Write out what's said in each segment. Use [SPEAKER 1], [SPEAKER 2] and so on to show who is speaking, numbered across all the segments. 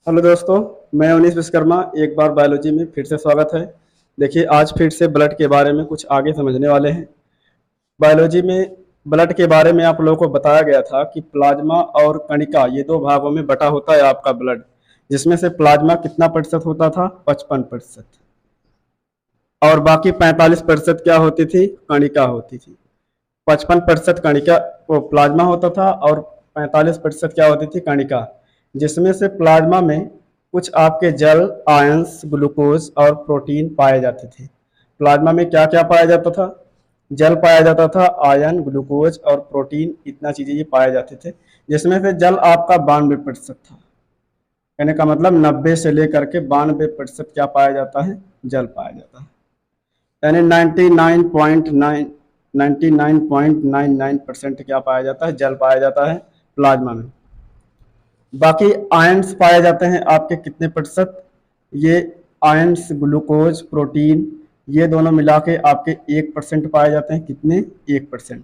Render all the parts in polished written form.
[SPEAKER 1] Hello दोस्तों, मैं उनीस विश्वकर्मा। एक बार बायोलॉजी में फिर से स्वागत है। देखिए, आज फिर से ब्लड के बारे में कुछ आगे समझने वाले हैं। बायोलॉजी में ब्लड के बारे में आप लोगों को बताया गया था कि प्लाज्मा और कणिका ये दो भागों में बटा होता है आपका ब्लड, जिसमें से प्लाज्मा कितना प्रतिशत होता था? 55%। और बाकी 45% क्या होती थी? कणिका होती थी। 55% कणिका वो प्लाज्मा होता था और 45% क्या होती थी? कणिका। जिसमें से प्लाज्मा में कुछ आपके जल, आयंस, ग्लूकोज और प्रोटीन पाए जाते थे। प्लाज्मा में क्या क्या पाया जाता था? जल पाया जाता था, आयन, ग्लूकोज और प्रोटीन, इतना चीजें ये पाए जाते थे। जिसमें से जल आपका 92% था। कहने का मतलब 90 से लेकर के 92% क्या पाया जाता है? जल पाया जाता है। यानी 99.99% क्या पाया जाता है? जल पाया जाता है प्लाज्मा में। बाकी आयंस पाए जाते हैं आपके कितने प्रतिशत? ये आयंस, ग्लूकोज, प्रोटीन, ये दोनों मिला के आपके 1% पाए जाते हैं। कितने? 1%।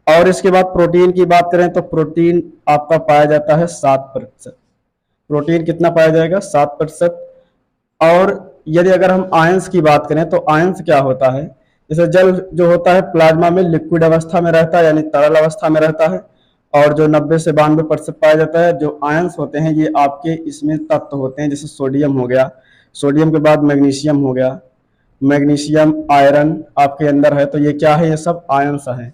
[SPEAKER 1] और इसके बाद प्रोटीन की बात करें तो प्रोटीन आपका पाया जाता है 7%। प्रोटीन कितना पाया जाएगा? 7%। और यदि अगर हम आयंस की बात करें तो आयंस क्या होता है? जैसे जल जो होता है प्लाज्मा में लिक्विड अवस्था में रहता है, यानी तरल अवस्था में रहता है। और जो 90 से 92% पाया जाता है, जो आयंस होते हैं ये आपके इसमें तत्व होते हैं। जैसे सोडियम हो गया, सोडियम के बाद मैग्नीशियम हो गया, मैग्नीशियम, आयरन आपके अंदर है, तो ये क्या है? ये सब आयंस है।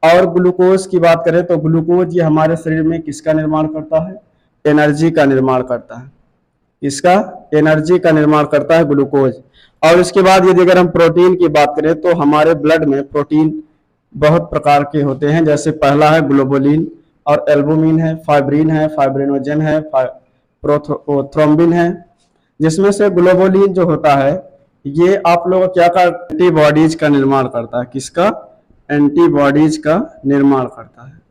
[SPEAKER 1] और ग्लूकोज की बात करें तो ग्लूकोज ये हमारे शरीर में किसका निर्माण करता है? एनर्जी का निर्माण करता है। इसका एनर्जी का निर्माण करता है ग्लूकोज। और इसके बाद यदि अगर हम प्रोटीन की बात करें तो हमारे ब्लड में प्रोटीन बहुत प्रकार के होते हैं। जैसे पहला है ग्लोबुलिन और एल्बुमिन है, फाइब्रिन है, फाइब्रिनोजन है, प्रोथ्रोम्बिन है। जिसमें से ग्लोबुलिन जो होता है ये आप लोग क्या का एंटीबॉडीज का निर्माण करता है। किसका? एंटीबॉडीज का निर्माण करता है।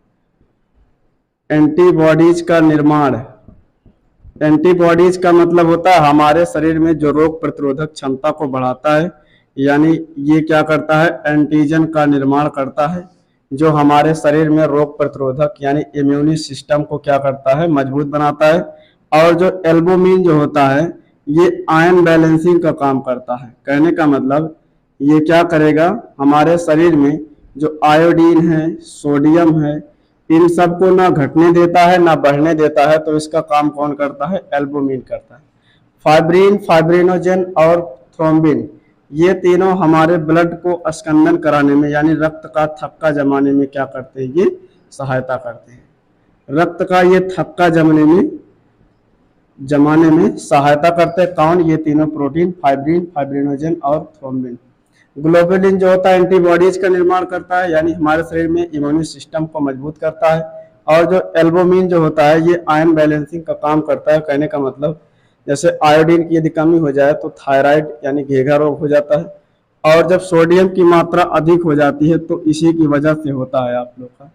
[SPEAKER 1] एंटीबॉडीज का निर्माण। एंटीबॉडीज का मतलब होता है हमारे शरीर में जो रोग प्रतिरोधक क्षमता को बढ़ाता है। यानी ये क्या करता है? एंटीजन का निर्माण करता है, जो हमारे शरीर में रोग प्रतिरोधक यानी इम्यूनी सिस्टम को क्या करता है? मजबूत बनाता है। और जो एल्बुमिन जो होता है ये आयन बैलेंसिंग का काम करता है। कहने का मतलब ये क्या करेगा? हमारे शरीर में जो आयोडीन है, सोडियम है, इन सबको ना घटने देता है ना बढ़ने देता है। तो इसका काम कौन करता है? एल्बुमिन करता है। फाइब्रिन, फाइब्रिनोजन और थ्रोम्बिन, ये तीनों हमारे ब्लड को स्कंदन कराने में यानी रक्त का थक्का जमाने में क्या करते हैं? ये सहायता करते हैं। रक्त का ये थक्का जमाने में सहायता करते हैं। कौन? ये तीनों प्रोटीन, फाइब्रिन, फाइब्रिनोजन और थ्रोम्बिन। ग्लोबुलिन जो होता है एंटीबॉडीज का निर्माण करता है, यानी हमारे शरीर में इम्यून सिस्टम को मजबूत करता है। और जो एल्बुमिन जो होता है ये आयन बैलेंसिंग का काम करता है। कहने का मतलब जैसे आयोडीन की यदि कमी हो जाए तो थायराइड यानी घेघा रोग हो जाता है। और जब सोडियम की मात्रा अधिक हो जाती है तो इसी की वजह से होता है आप लोग का।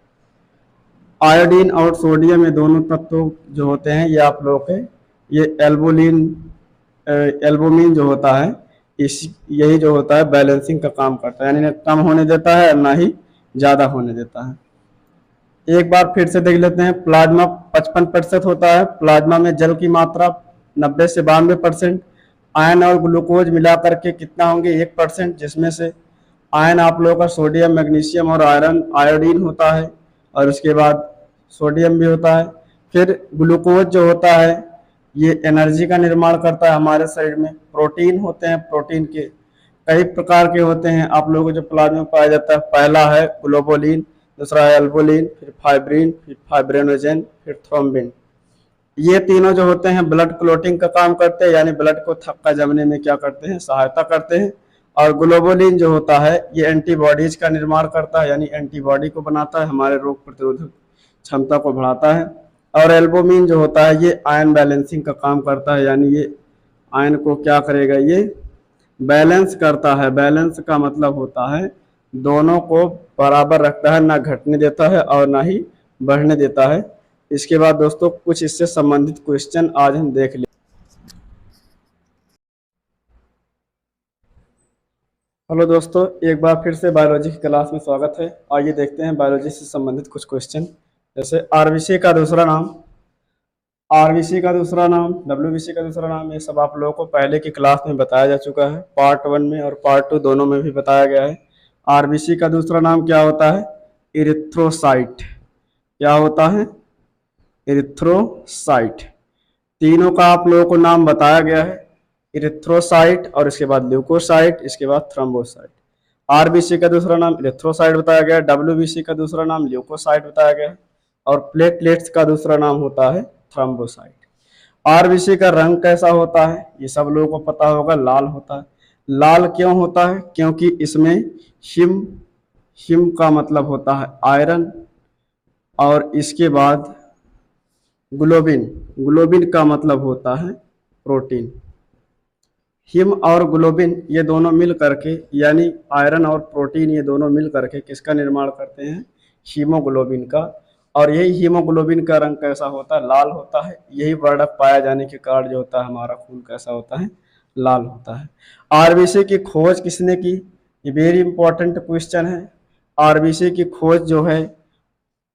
[SPEAKER 1] आयोडीन और सोडियम ये दोनों तत्व जो होते हैं ये आप लोग के ये एल्बुमिन जो होता है इस यही जो होता है बैलेंसिंग का काम करता है। यानी न कम होने देता है ना ही ज्यादा होने देता है। एक बार फिर से देख लेते हैं। प्लाज्मा 55% होता है। प्लाज्मा में जल की मात्रा 90 से 92%। आयन और ग्लूकोज मिलाकर के कितना होंगे? 1%। जिसमें से आयन आप लोगों का सोडियम, मैग्नीशियम और आयरन, आयोडीन होता है। और उसके बाद सोडियम भी होता है। फिर ग्लूकोज जो होता है ये एनर्जी का निर्माण करता है हमारे शरीर में। प्रोटीन होते हैं, प्रोटीन के कई प्रकार के होते हैं आप लोगों को जो प्लाज्मा में पाया जाता है। पहला है ग्लोबुलिन, दूसरा है एल्बुलिन, फिर फाइब्रिन, फिर फाइब्रिनोजन, फिर थ्रोम्बिन। ये तीनों जो होते हैं ब्लड क्लोटिंग का काम करते हैं, यानी ब्लड को थक्का जमने में क्या करते हैं? सहायता करते हैं। और ग्लोबुलिन जो होता है ये एंटीबॉडीज का निर्माण करता है, यानी एंटीबॉडी को बनाता है, हमारे रोग प्रतिरोधक क्षमता को बढ़ाता है। और एल्बुमिन जो होता है ये आयन बैलेंसिंग का काम करता है, यानी ये आयन को क्या करेगा? ये बैलेंस करता है। बैलेंस का मतलब होता है दोनों को बराबर रखता है, ना घटने देता है और ना ही बढ़ने देता है। इसके बाद दोस्तों कुछ इससे संबंधित क्वेश्चन आज हम देख लें। हेलो दोस्तों, एक बार फिर से बायोलॉजी की क्लास में स्वागत है। आइए देखते हैं बायोलॉजी से संबंधित कुछ क्वेश्चन। जैसे आरबीसी का दूसरा नाम। आरबीसी का दूसरा नाम, डब्ल्यूबीसी का दूसरा नाम, ये सब आप लोगों को पहले की क्लास में बताया जा चुका है, पार्ट 1 में और पार्ट 2 दोनों में भी बताया गया है। आरबीसी का दूसरा नाम क्या होता है? इरिथ्रोसाइट। क्या होता है? इरिथ्रोसाइट। तीनों का आप लोगों को नाम बताया गया है, इरिथ्रोसाइट और इसके बाद ल्यूकोसाइट, इसके बाद थ्रोम्बोसाइट। आरबीसी का दूसरा नाम इरिथ्रोसाइट बताया गया है, डब्ल्यूबीसी का दूसरा नाम ल्यूकोसाइट बताया गया है और प्लेटलेट्स का दूसरा नाम होता है थ्रोम्बोसाइट। आरबीसी का रंग कैसा होता है? ये सब लोगों को पता होगा, लाल होता है। लाल क्यों होता है? क्योंकि इसमें हिम, हिम का मतलब होता है आयरन, और इसके बाद ग्लोबिन, ग्लोबिन का मतलब होता है प्रोटीन। हिम और ग्लोबिन ये दोनों मिल करके, यानी आयरन और प्रोटीन ये दोनों मिल करके किसका निर्माण करते हैं? हीमोग्लोबिन का। और यही हीमोग्लोबिन का रंग कैसा होता है? लाल होता है। यही वर्णक पाया जाने के कारण जो होता है हमारा खून कैसा होता है? लाल होता है। आरबीसी की खोज किसने की? ये वेरी इंपॉर्टेंट क्वेश्चन है। आरबीसी की खोज जो है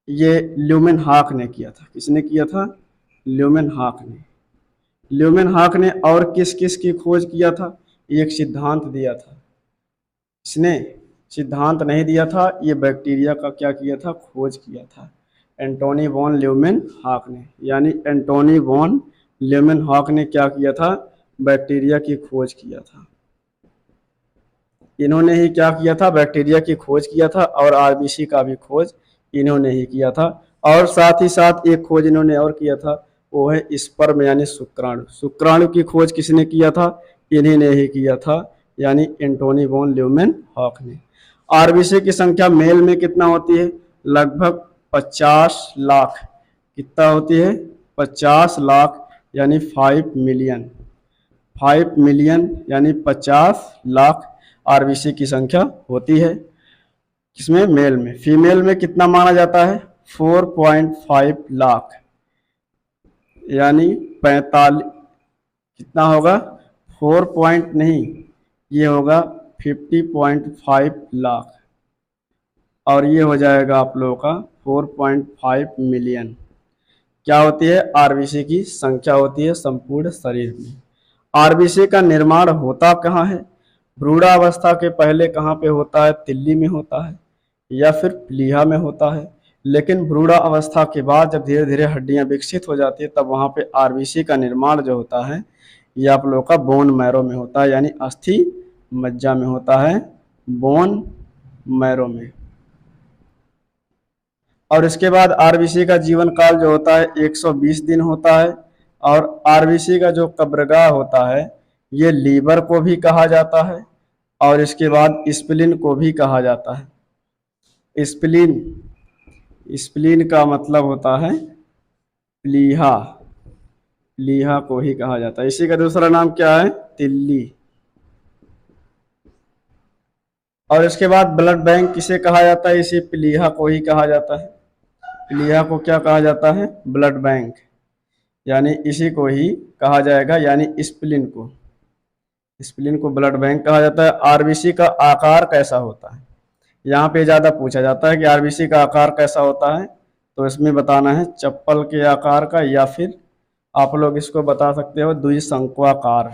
[SPEAKER 1] ये ल्यूमेन हाक ने किया था। किसने किया था? ल्यूमेन हाक ने। ल्यूमेन हाक ने और किस किस की खोज किया था? एक सिद्धांत दिया था। इसने सिद्धांत नहीं दिया था, ये बैक्टीरिया का क्या किया था? खोज किया था। एंटोनी वॉन ल्यूमेन हाक ने, यानी एंटोनी वॉन ल्यूमेन हाक ने क्या किया था? बैक्टीरिया की खोज किया था। इन्होंने ही क्या किया था? बैक्टीरिया की खोज किया था और आरबीसी का भी खोज इन्होंने ही किया था। और साथ ही साथ एक खोज इन्होंने और किया था, वो है स्पर्म यानी शुक्राणु। शुक्राणु की खोज किसने किया था? इन्हीं ने ही किया था, यानी एंटोनी वॉन ल्यूमेन हॉक ने। आरबीसी की संख्या मेल में कितना होती है? लगभग 50 लाख। कितना होती है? 50 लाख, यानी 5 मिलियन। 5 मिलियन यानी 50 लाख आरबीसी की संख्या होती है। किसमें? मेल में। फीमेल में कितना माना जाता है? 4.5 लाख, यानी 45। कितना होगा? 4 पॉइंट नहीं, ये होगा 50.5 लाख, और ये हो जाएगा आप लोगों का 4.5 मिलियन। क्या होती है? आरबीसी की संख्या होती है संपूर्ण शरीर में। आरबीसी का निर्माण होता कहाँ है? भ्रूणावस्था के पहले कहाँ पे होता है? तिल्ली में होता है या फिर प्लीहा में होता है। लेकिन भ्रूणावस्था के बाद जब धीरे धीरे हड्डियां विकसित हो जाती है तब वहाँ पे आरबीसी का निर्माण जो होता है ये आप लोगों का बोन मैरो में होता है, यानी अस्थि मज्जा में होता है, बोन मैरो में। और इसके बाद आरबीसी का जीवन काल जो होता है 120 दिन होता है। और आरबीसी का जो कब्रगाह होता है ये लीवर को भी कहा जाता है और इसके बाद स्प्लीन को भी कहा जाता है। स्प्लीन, स्प्लीन का मतलब होता है प्लीहा, प्लीहा को ही कहा जाता है। इसी का दूसरा नाम क्या है? तिल्ली। और इसके बाद ब्लड बैंक किसे कहा जाता है? इसी प्लीहा को ही कहा जाता है। प्लीहा को क्या कहा जाता है? ब्लड बैंक, यानी इसी को ही कहा जाएगा, यानी स्प्लीन को। स्प्लीन को ब्लड बैंक कहा जाता है। आरबीसी का आकार कैसा होता है? यहाँ पे ज्यादा पूछा जाता है कि आरबीसी का आकार कैसा होता है, तो इसमें बताना है चप्पल के आकार का, या फिर आप लोग इसको बता सकते हो द्विशंक्वाकार।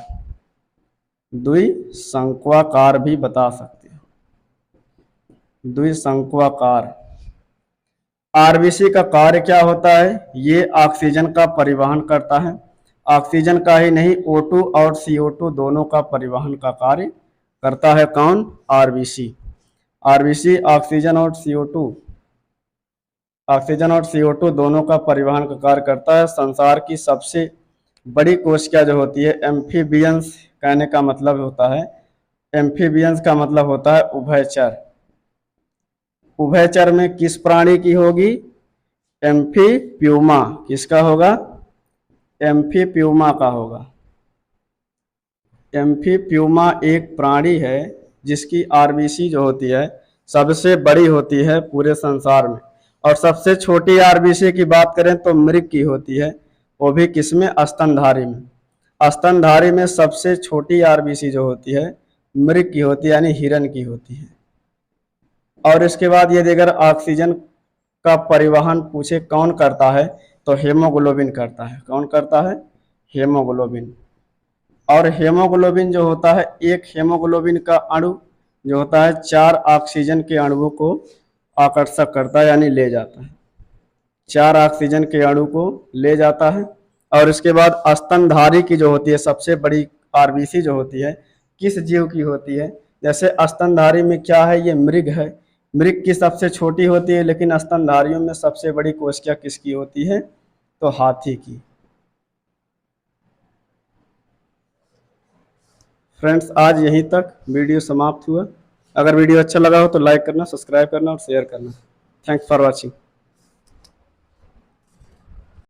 [SPEAKER 1] द्विशंक्वाकार भी बता सकते हो, द्विशंक्वाकार। आरबीसी का कार्य क्या होता है? ये ऑक्सीजन का परिवहन करता है। ऑक्सीजन का ही नहीं, O2 और CO2 दोनों का परिवहन का कार्य करता है। कौन? आरबीसी। आरबीसी ऑक्सीजन और CO2, ऑक्सीजन और CO2 दोनों का परिवहन का कार्य करता है। संसार की सबसे बड़ी कोशिका जो होती है, एम्फीबियंस कहने का मतलब होता है, एम्फीबियंस का मतलब होता है उभयचर। उभयचर में किस प्राणी की होगी? एम्फीप्यूमा। किसका होगा? एम्फीप्यूमा का होगा। एम्फीप्यूमा एक प्राणी है जिसकी आरबीसी जो होती है सबसे बड़ी होती है पूरे संसार में। और सबसे छोटी आरबीसी की बात करें तो मृग की होती है, वो भी किसमें? स्तनधारी में। स्तनधारी में सबसे छोटी आरबीसी जो होती है मृग की होती है, यानी हिरण की होती है। और इसके बाद यदि अगर ऑक्सीजन का परिवहन पूछे कौन करता है, तो हेमोग्लोबिन करता है। कौन करता है? हेमोग्लोबिन। और हेमोग्लोबिन जो होता है, एक हेमोग्लोबिन का अणु जो होता है 4 ऑक्सीजन के अणुओं को आकर्षक करता है, यानी ले जाता है। 4 ऑक्सीजन के अणु को ले जाता है। और इसके बाद स्तनधारी की जो होती है सबसे बड़ी आरबीसी जो होती है, किस जीव की होती है? जैसे स्तनधारी में क्या है, ये मृग है। मृग की सबसे छोटी होती है, लेकिन स्तनधारियों में सबसे बड़ी कोशिका किसकी होती है? तो हाथी की। फ्रेंड्स, आज यहीं तक वीडियो समाप्त हुआ। अगर वीडियो अच्छा लगा हो तो लाइक करना, सब्सक्राइब करना और शेयर करना। Thanks for watching.